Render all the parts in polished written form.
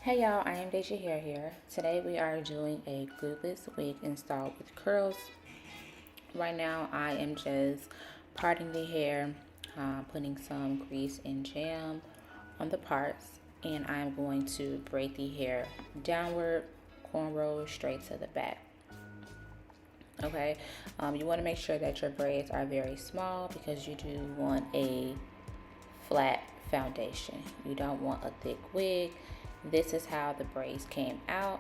Hey y'all, I am Iamdejahair here. Today we are doing a glueless wig installed with curls. Right now I am just parting the hair, putting some grease and jam on the parts, and I'm going to braid the hair downward, cornrow straight to the back. Okay, you want to make sure that your braids are very small because you do want a flat foundation. You don't want a thick wig. This is how the braids came out.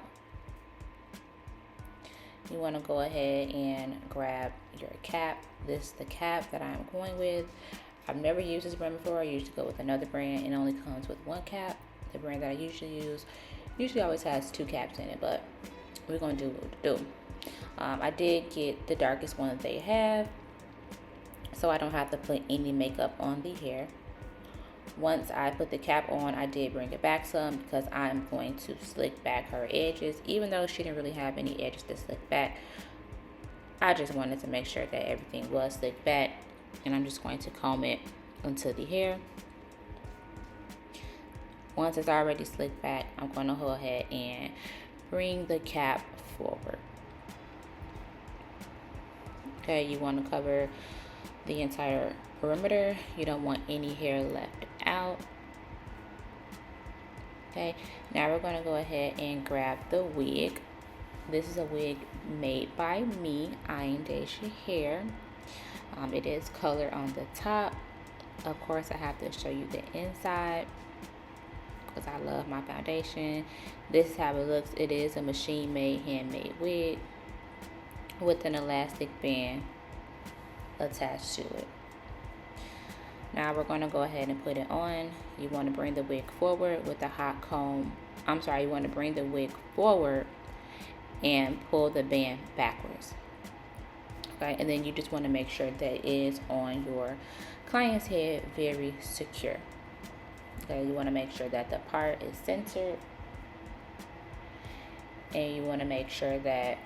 You want to go ahead and grab your cap. This is the cap that I'm going with. I've never used this brand before. I usually go with another brand. It only comes with one cap. The brand that I usually use usually always has two caps in it, but we're going to do what we do. I did get the darkest one that they have, so I don't have to put any makeup on the hair. Once I put the cap on, I did bring it back some because I'm going to slick back her edges. Even though she didn't really have any edges to slick back, I just wanted to make sure that everything was slicked back. And I'm just going to comb it into the hair. Once it's already slicked back, I'm going to go ahead and bring the cap forward. Okay, you want to cover the entire perimeter. You don't want any hair left out. Okay, now we're going to go ahead and grab the wig. This is a wig made by me, Iamdejahair. It is color on the top. Of course, I have to show you the inside because I love my foundation. This is how it looks. It is a machine-made, handmade wig with an elastic band attached to it. Now we're going to go ahead and put it on. You want to bring the wig forward with a hot comb. You want to bring the wig forward and pull the band backwards. Okay, and then you just want to make sure that it is on your client's head very secure. Okay, you want to make sure that the part is centered, and you want to make sure that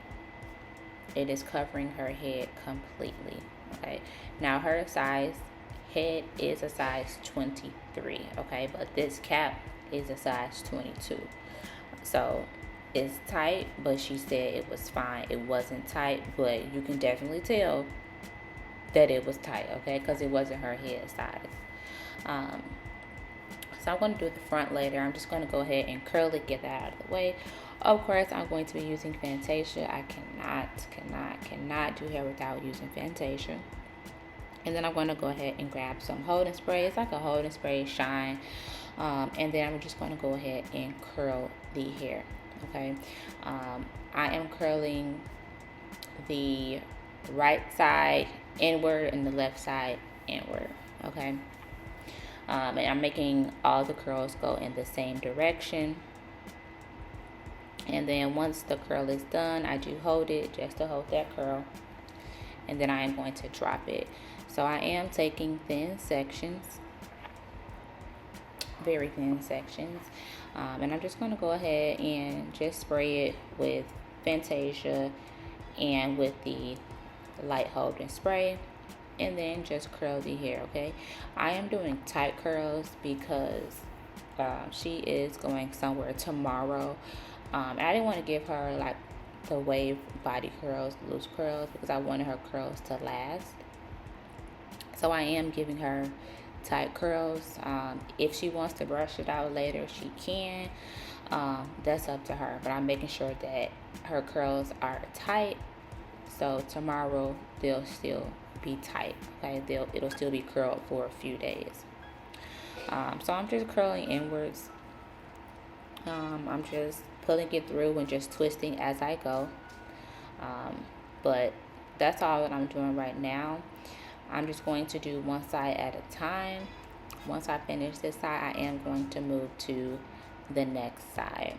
it is covering her head completely. Okay, now her head is a size 23, okay, but this cap is a size 22. So it's tight, but she said it was fine. It wasn't tight, but you can definitely tell that it was tight, okay, because it wasn't her head size. So I'm going to do the front later. I'm just going to go ahead and curl it, get that out of the way. Of course, I'm going to be using Fantasia. I cannot do hair without using Fantasia. And then I'm going to go ahead and grab some holding spray. It's like a holding spray shine. And then I'm just going to go ahead and curl the hair. Okay. I am curling the right side inward and the left side inward. Okay. And I'm making all the curls go in the same direction. And then once the curl is done, I do hold it just to hold that curl. And then I am going to drop it. So I am taking thin sections, very thin sections. And I'm just going to go ahead and just spray it with Fantasia and with the light holding spray. And then just curl the hair, okay? I am doing tight curls because she is going somewhere tomorrow. I didn't want to give her like the wave body curls, loose curls, because I wanted her curls to last. So I am giving her tight curls. If she wants to brush it out later, she can. That's up to her. But I'm making sure that her curls are tight. So tomorrow they'll still be tight. Okay, it'll still be curled for a few days. So I'm just curling inwards. I'm just pulling it through and just twisting as I go. But that's all that I'm doing right now. I'm just going to do one side at a time. Once I finish this side, I am going to move to the next side.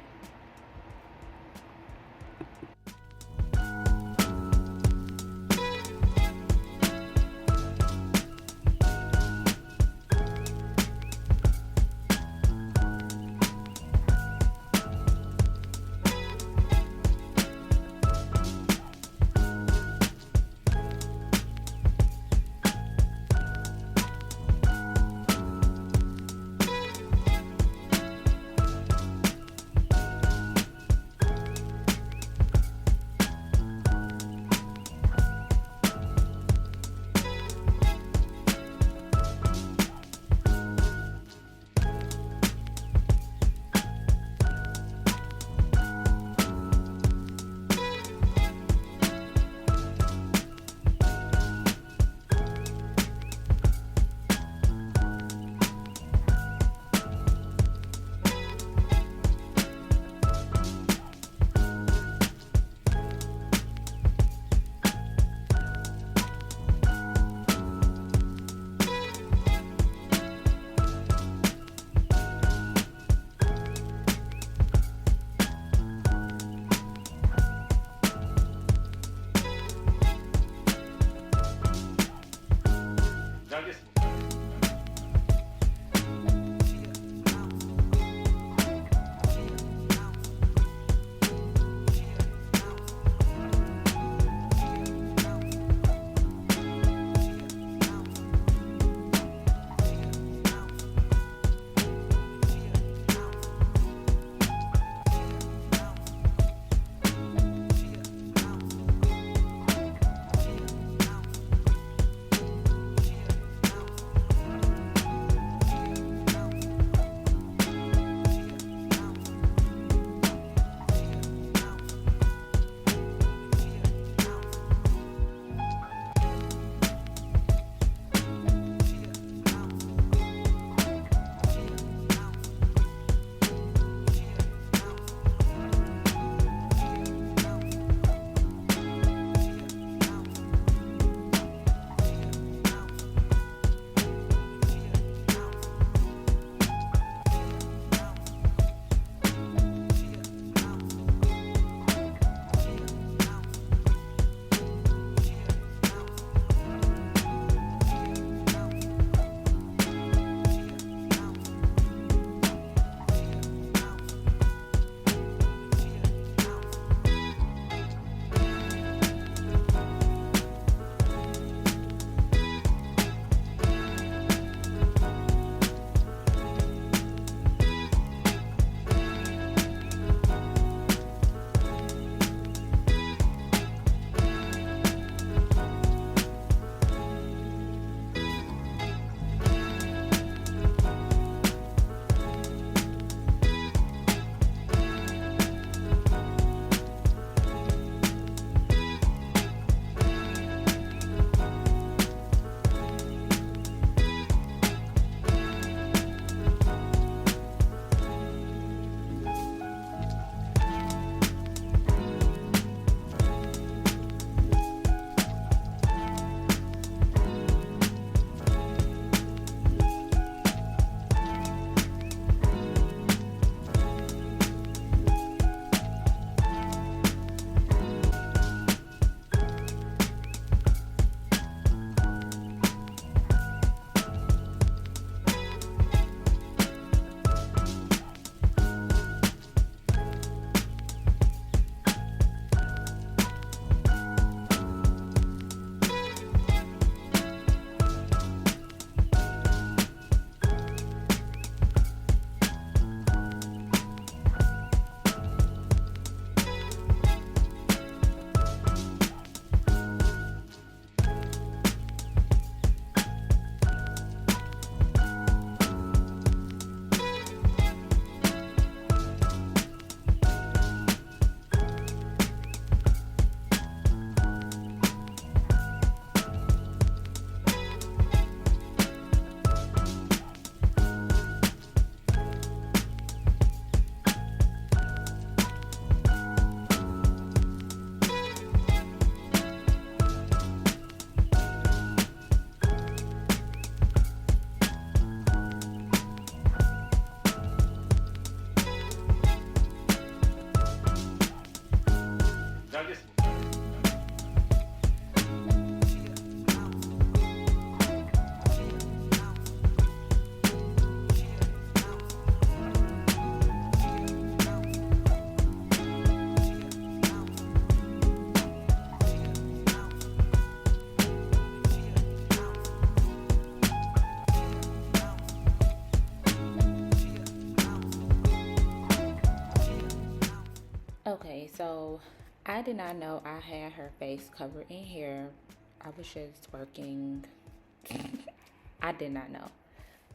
So I did not know I had her face covered in hair. I was just working. I did not know.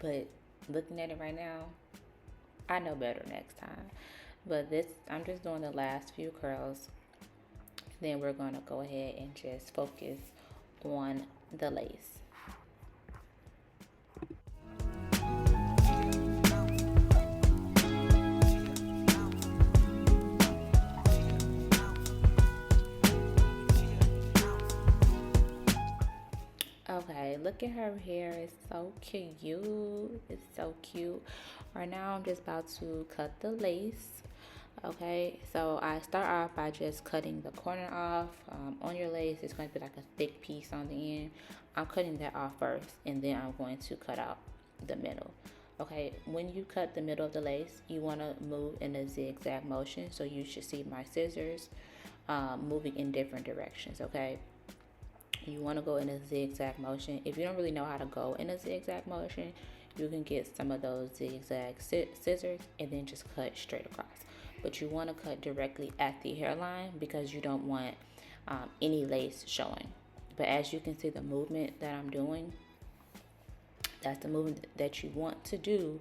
But looking at it right now, I know better next time. But this, I'm just doing the last few curls. Then we're going to go ahead and just focus on the lace. Okay, look at her hair. It's so cute. It's so cute. Right now, I'm just about to cut the lace. Okay, so I start off by just cutting the corner off. On your lace, it's going to be like a thick piece on the end. I'm cutting that off first, and then I'm going to cut out the middle. Okay, when you cut the middle of the lace, you want to move in a zigzag motion. So you should see my scissors moving in different directions. Okay, you want to go in a zigzag motion. If you don't really know how to go in a zigzag motion, you can get some of those zigzag scissors and then just cut straight across. But you want to cut directly at the hairline because you don't want any lace showing. But as you can see the movement that I'm doing, that's the movement that you want to do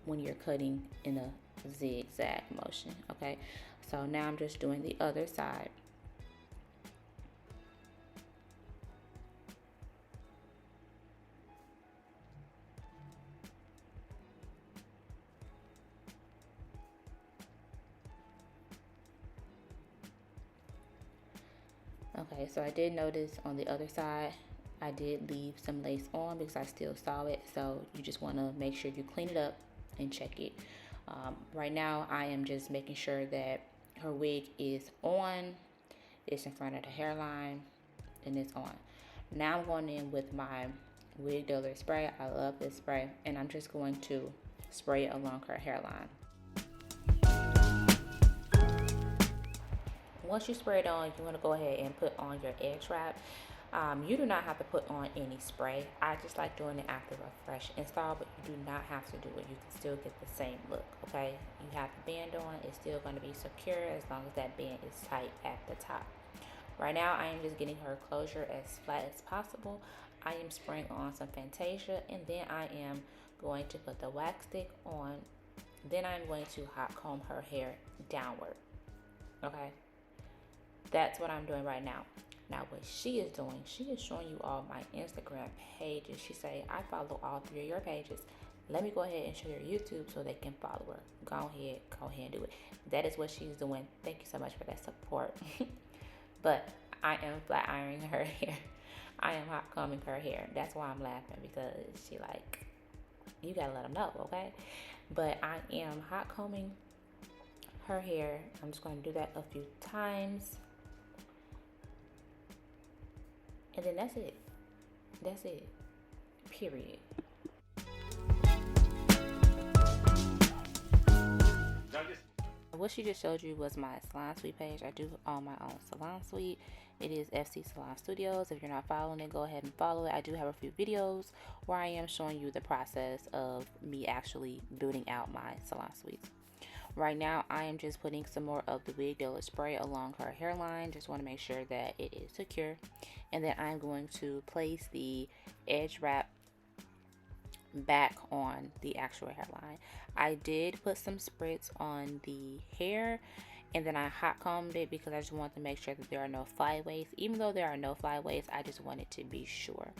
when you're cutting in a zigzag motion. Okay, so now I'm just doing the other side. Okay, so I did notice on the other side, I did leave some lace on because I still saw it. So you just want to make sure you clean it up and check it. Right now, I am just making sure that her wig is on, it's in front of the hairline, and it's on. Now I'm going in with my wig dealer spray. I love this spray, and I'm just going to spray it along her hairline. Once you spray it on, you want to go ahead and put on your edge wrap. You do not have to put on any spray. I just like doing it after a fresh install, but you do not have to do it. You can still get the same look, okay? You have the band on. It's still going to be secure as long as that band is tight at the top. Right now, I am just getting her closure as flat as possible. I am spraying on some Fantasia, and then I am going to put the wax stick on. Then I'm going to hot comb her hair downward, okay? That's what I'm doing right now. Now what she is doing, she is showing you all my Instagram pages. She say, I follow all 3 of your pages. Let me go ahead and show your YouTube so they can follow her. Go ahead and do it. That is what she's doing. Thank you so much for that support. But I am flat ironing her hair. I am hot combing her hair. That's why I'm laughing, because she like, you gotta let them know, okay? But I am hot combing her hair. I'm just going to do that a few times. And then that's it. That's it. Period. What she just showed you was my Salon Suite page. I do own my own Salon Suite. It is FC Salon Studios. If you're not following it, go ahead and follow it. I do have a few videos where I am showing you the process of me actually building out my salon suites. Right now, I am just putting some more of the wig dealer spray along her hairline. Just want to make sure that it is secure. And then I'm going to place the edge wrap back on the actual hairline. I did put some spritz on the hair, and then I hot combed it because I just wanted to make sure that there are no flyaways. Even though there are no flyaways, I just wanted to be sure.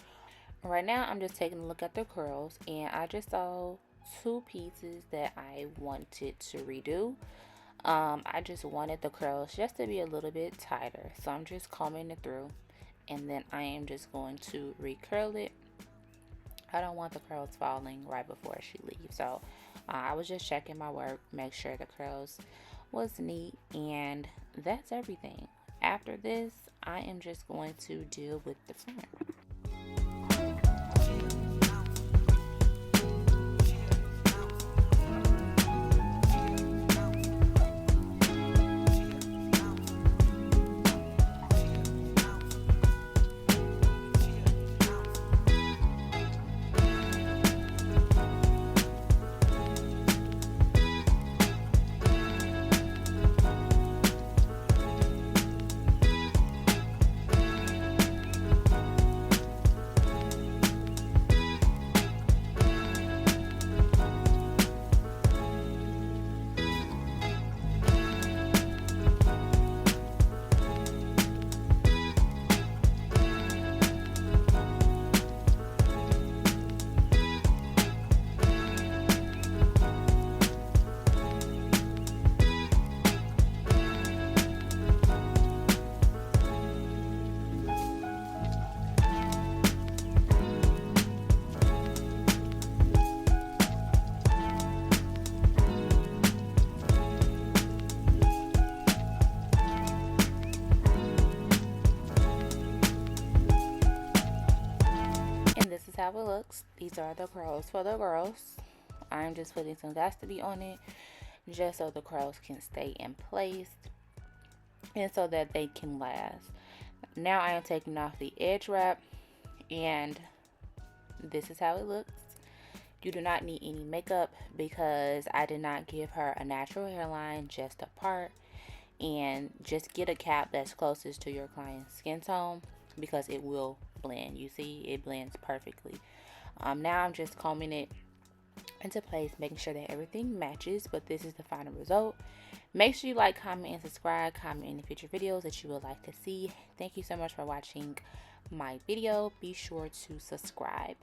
Right now, I'm just taking a look at the curls, and I just saw 2 pieces that I wanted to redo. I just wanted the curls just to be a little bit tighter, so I'm just combing it through, and then I am just going to recurl it. I don't want the curls falling right before she leaves, so I was just checking my work, make sure the curls was neat, and that's everything. After this, I am just going to deal with the front. These are the curls for the girls. I'm just putting some Vaseline on it just so the curls can stay in place and so that they can last. Now I am taking off the edge wrap, and this is how it looks. You do not need any makeup because I did not give her a natural hairline, just a part. And just get a cap that's closest to your client's skin tone because it will blend. You see, it blends perfectly. Now I'm just combing it into place, making sure that everything matches, but this is the final result. Make sure you like, comment, and subscribe. Comment any future videos that you would like to see. Thank you so much for watching my video. Be sure to subscribe.